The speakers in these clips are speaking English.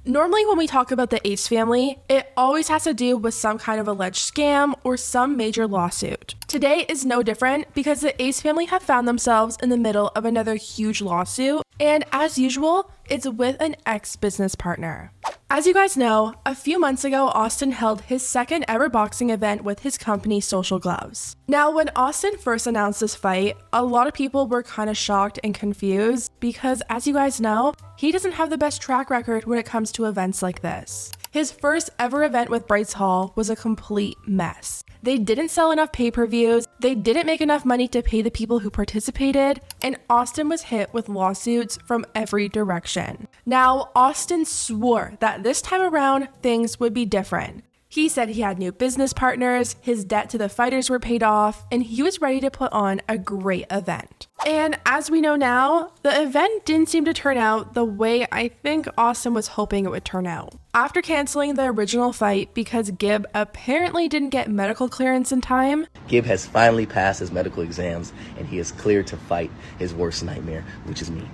Normally when we talk about the Ace family, it always has to do with some kind of alleged scam or some major lawsuit. Today is no different because the Ace family have found themselves in the middle of another huge lawsuit, and as usual, it's with an ex-business partner. As you guys know, a few months ago, Austin held his second ever boxing event with his company Social Gloves. Now, when Austin first announced this fight, a lot of people were kind of shocked and confused because, as you guys know, he doesn't have the best track record when it comes to events like this. His first ever event with Brights Hall was a complete mess. They didn't sell enough pay-per-views, they didn't make enough money to pay the people who participated, and Austin was hit with lawsuits from every direction. Now, Austin swore that this time around, things would be different. He said he had new business partners, his debt to the fighters were paid off, and he was ready to put on a great event. And as we know now, the event didn't seem to turn out the way I think Austin was hoping it would turn out. After canceling the original fight because Gib apparently didn't get medical clearance in time, Gib has finally passed his medical exams and he is cleared to fight his worst nightmare, which is me.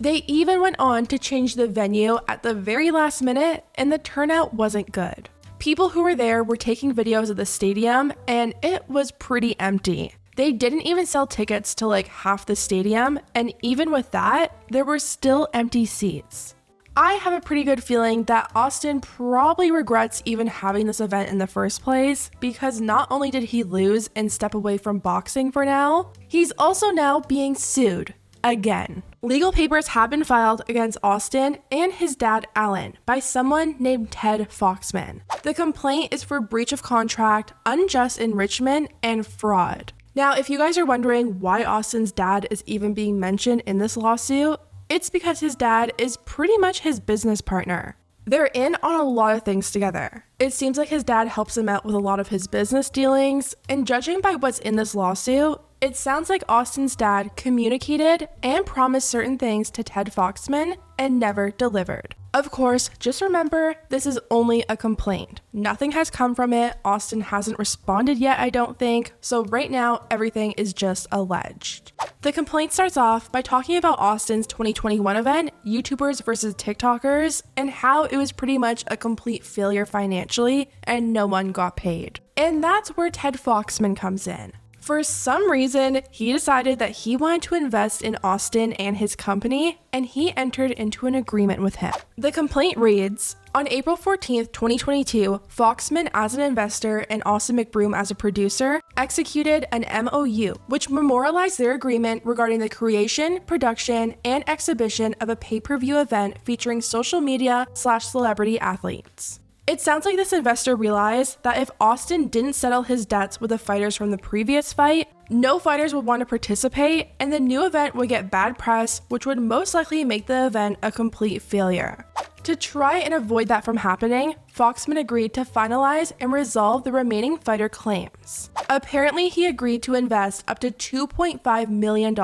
They even went on to change the venue at the very last minute, and the turnout wasn't good. People who were there were taking videos of the stadium, and it was pretty empty. They didn't even sell tickets to like half the stadium, and even with that, there were still empty seats. I have a pretty good feeling that Austin probably regrets even having this event in the first place, because not only did he lose and step away from boxing for now, he's also now being sued again. Legal papers have been filed against Austin and his dad Alan by someone named Ted Foxman. The complaint is for breach of contract, unjust enrichment, and fraud. Now, if you guys are wondering why Austin's dad is even being mentioned in this lawsuit, it's because his dad is pretty much his business partner. They're in on a lot of things together. It seems like his dad helps him out with a lot of his business dealings, and judging by what's in this lawsuit, it sounds like Austin's dad communicated and promised certain things to Ted Foxman and never delivered. Of course, just remember, this is only a complaint. Nothing has come from it. Austin hasn't responded yet, I don't think. So right now, everything is just alleged. The complaint starts off by talking about Austin's 2021 event, YouTubers versus TikTokers, and how it was pretty much a complete failure financially and no one got paid. And that's where Ted Foxman comes in. For some reason, he decided that he wanted to invest in Austin and his company, and he entered into an agreement with him. The complaint reads, on April 14th, 2022, Foxman as an investor and Austin McBroom as a producer executed an MOU, which memorialized their agreement regarding the creation, production, and exhibition of a pay-per-view event featuring social media/celebrity athletes. It sounds like this investor realized that if Austin didn't settle his debts with the fighters from the previous fight, no fighters would want to participate, and the new event would get bad press, which would most likely make the event a complete failure. To try and avoid that from happening, Foxman agreed to finalize and resolve the remaining fighter claims. Apparently, he agreed to invest up to $2.5 million,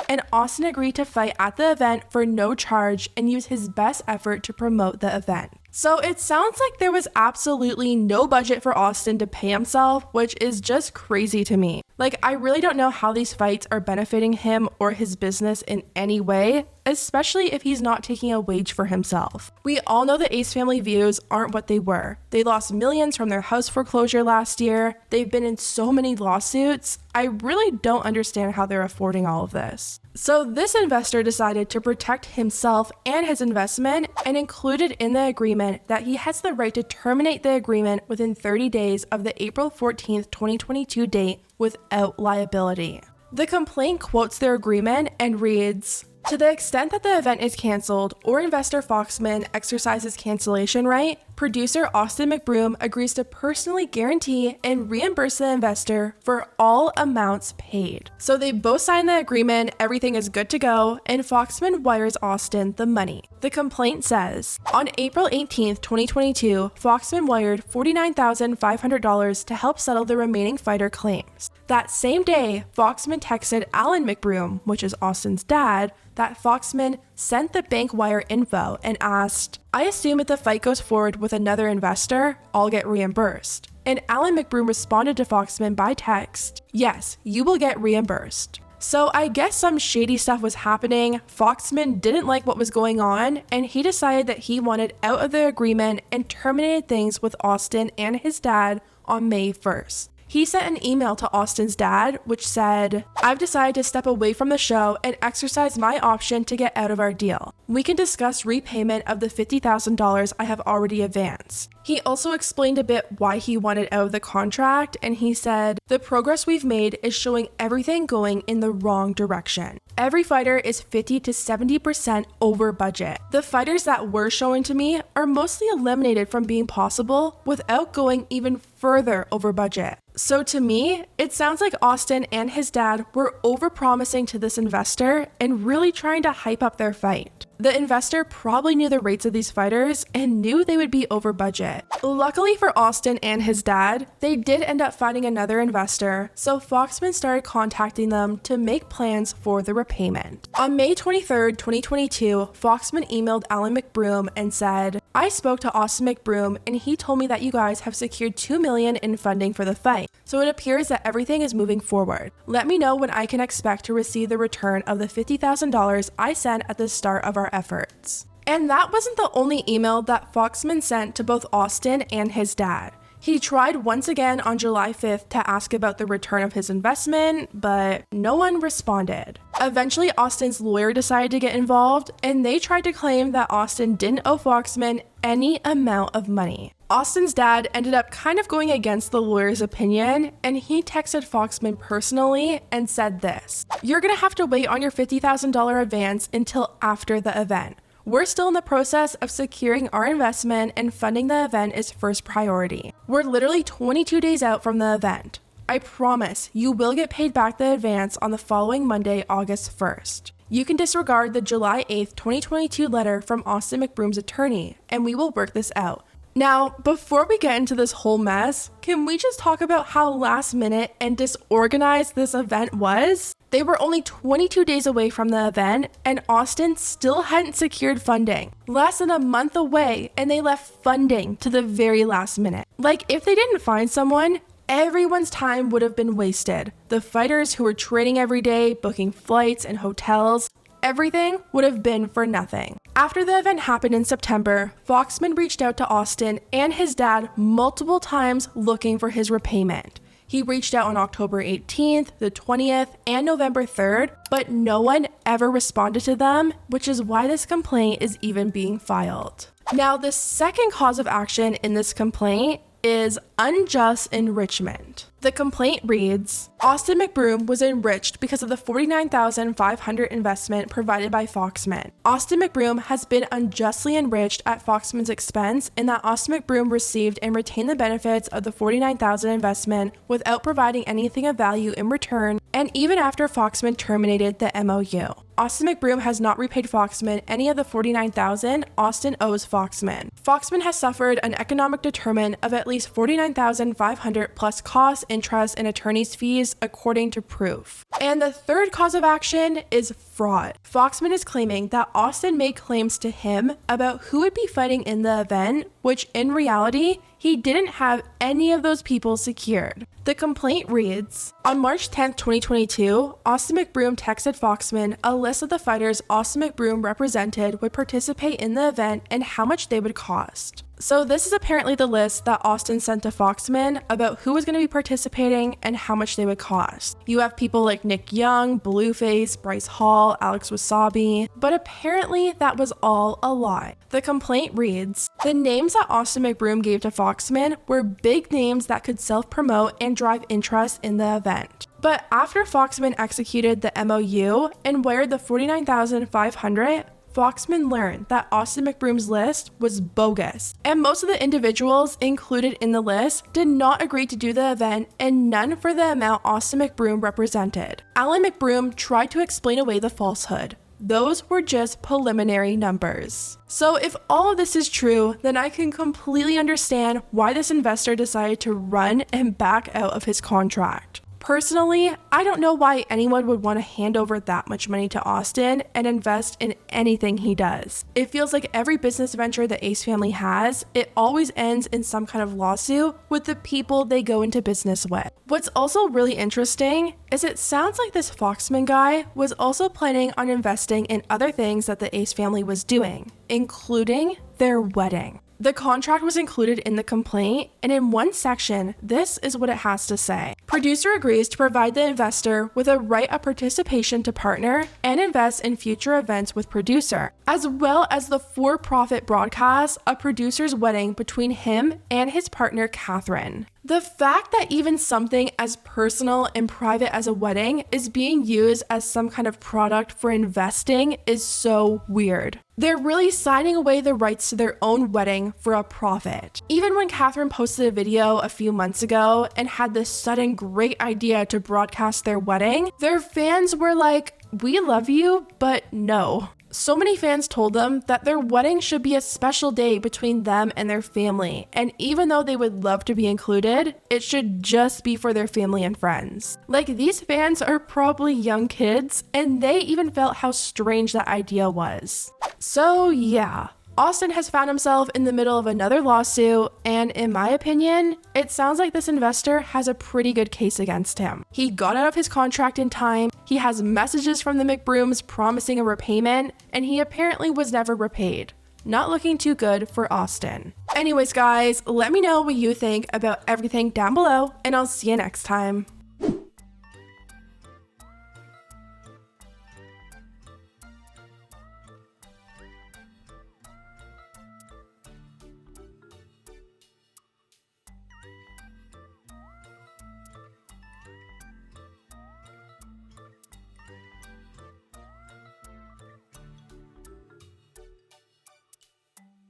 and Austin agreed to fight at the event for no charge and use his best effort to promote the event. So it sounds like there was absolutely no budget for Austin to pay himself, which is just crazy to me. Like, I really don't know how these fights are benefiting him or his business in any way, especially if he's not taking a wage for himself. We all know the Ace family views aren't what they were. They lost millions from their house foreclosure last year. They've been in so many lawsuits. I really don't understand how they're affording all of this. So this investor decided to protect himself and his investment and included in the agreement that he has the right to terminate the agreement within 30 days of the April 14th, 2022 date without liability. The complaint quotes their agreement and reads, to the extent that the event is canceled or investor Foxman exercises cancellation right, producer Austin McBroom agrees to personally guarantee and reimburse the investor for all amounts paid. So they both sign the agreement, everything is good to go, and Foxman wires Austin the money. The complaint says, on April 18th, 2022, Foxman wired $49,500 to help settle the remaining fighter claims. That same day, Foxman texted Alan McBroom, which is Austin's dad, that Foxman sent the bank wire info and asked, I assume if the fight goes forward with another investor, I'll get reimbursed. And Alan McBroom responded to Foxman by text, yes, you will get reimbursed. So I guess some shady stuff was happening. Foxman didn't like what was going on, and he decided that he wanted out of the agreement and terminated things with Austin and his dad on May 1st. He sent an email to Austin's dad, which said, "I've decided to step away from the show and exercise my option to get out of our deal. We can discuss repayment of the $50,000 I have already advanced." He also explained a bit why he wanted out of the contract, and he said, "The progress we've made is showing everything going in the wrong direction. Every fighter is 50 to 70% over budget. The fighters that were showing to me are mostly eliminated from being possible without going even further over budget." So to me, it sounds like Austin and his dad were overpromising to this investor and really trying to hype up their fight. The investor probably knew the rates of these fighters and knew they would be over budget. Luckily for Austin and his dad, they did end up finding another investor, so Foxman started contacting them to make plans for the repayment. On May 23rd, 2022, Foxman emailed Alan McBroom and said, "I spoke to Austin McBroom and he told me that you guys have secured $2 million in funding for the fight, so it appears that everything is moving forward. Let me know when I can expect to receive the return of the $50,000 I sent at the start of our efforts." And that wasn't the only email that Foxman sent to both Austin and his dad. He tried once again on July 5th to ask about the return of his investment, but no one responded. Eventually, Austin's lawyer decided to get involved, and they tried to claim that Austin didn't owe Foxman any amount of money. Austin's dad ended up kind of going against the lawyer's opinion, and he texted Foxman personally and said this, "You're gonna have to wait on your $50,000 advance until after the event. We're still in the process of securing our investment, and funding the event is first priority. We're literally 22 days out from the event. I promise you will get paid back the advance on the following Monday, August 1st. You can disregard the July 8th, 2022 letter from Austin McBroom's attorney, and we will work this out." Now, before we get into this whole mess, can we just talk about how last minute and disorganized this event was? They were only 22 days away from the event, and Austin still hadn't secured funding. Less than a month away, and they left funding to the very last minute. Like, if they didn't find someone, everyone's time would have been wasted. The fighters who were training every day, booking flights and hotels, everything would have been for nothing. After the event happened in September, Foxman reached out to Austin and his dad multiple times looking for his repayment. He reached out on October 18th, the 20th, and November 3rd, but no one ever responded to them, which is why this complaint is even being filed. Now, the second cause of action in this complaint is unjust enrichment. The complaint reads, "Austin McBroom was enriched because of the $49,500 investment provided by Foxman. Austin McBroom has been unjustly enriched at Foxman's expense in that Austin McBroom received and retained the benefits of the $49,000 investment without providing anything of value in return, and even after Foxman terminated the MOU. Austin McBroom has not repaid Foxman any of the $49,000 Austin owes Foxman. Foxman has suffered an economic detriment of at least $49,500 plus costs, interest, and attorney's fees, according to proof." And the third cause of action is fraud. Foxman is claiming that Austin made claims to him about who would be fighting in the event, which in reality, he didn't have any of those people secured. The complaint reads, "On March 10th, 2022, Austin McBroom texted Foxman a list of the fighters Austin McBroom represented would participate in the event and how much they would cost." So this is apparently the list that Austin sent to Foxman about who was going to be participating and how much they would cost. You have people like Nick Young, Blueface, Bryce Hall, Alex Wasabi, but apparently that was all a lie. The complaint reads, "The names that Austin McBroom gave to Foxman were big names that could self-promote and drive interest in the event. But after Foxman executed the MOU and wired the $49,500, Foxman learned that Austin McBroom's list was bogus, and most of the individuals included in the list did not agree to do the event, and none for the amount Austin McBroom represented. Alan McBroom tried to explain away the falsehood. Those were just preliminary numbers." So if all of this is true, then I can completely understand why this investor decided to run and back out of his contract. Personally, I don't know why anyone would want to hand over that much money to Austin and invest in anything he does. It feels like every business venture the Ace family has, it always ends in some kind of lawsuit with the people they go into business with. What's also really interesting is it sounds like this Foxman guy was also planning on investing in other things that the Ace family was doing, including their wedding. The contract was included in the complaint, and in one section, this is what it has to say. Producer agrees to provide the investor with a right of participation to partner and invest in future events with producer, as well as the for-profit broadcast of producer's wedding between him and his partner, Catherine. The fact that even something as personal and private as a wedding is being used as some kind of product for investing is so weird. They're really signing away the rights to their own wedding for a profit. Even when Catherine posted a video a few months ago and had this sudden great idea to broadcast their wedding, their fans were like, "We love you, but no." So many fans told them that their wedding should be a special day between them and their family, and even though they would love to be included, it should just be for their family and friends. Like, these fans are probably young kids, and they even felt how strange that idea was. So yeah, Austin has found himself in the middle of another lawsuit, and in my opinion, it sounds like this investor has a pretty good case against him. He got out of his contract in time, he has messages from the McBrooms promising a repayment, and he apparently was never repaid. Not looking too good for Austin. Anyways guys, let me know what you think about everything down below, and I'll see you next time.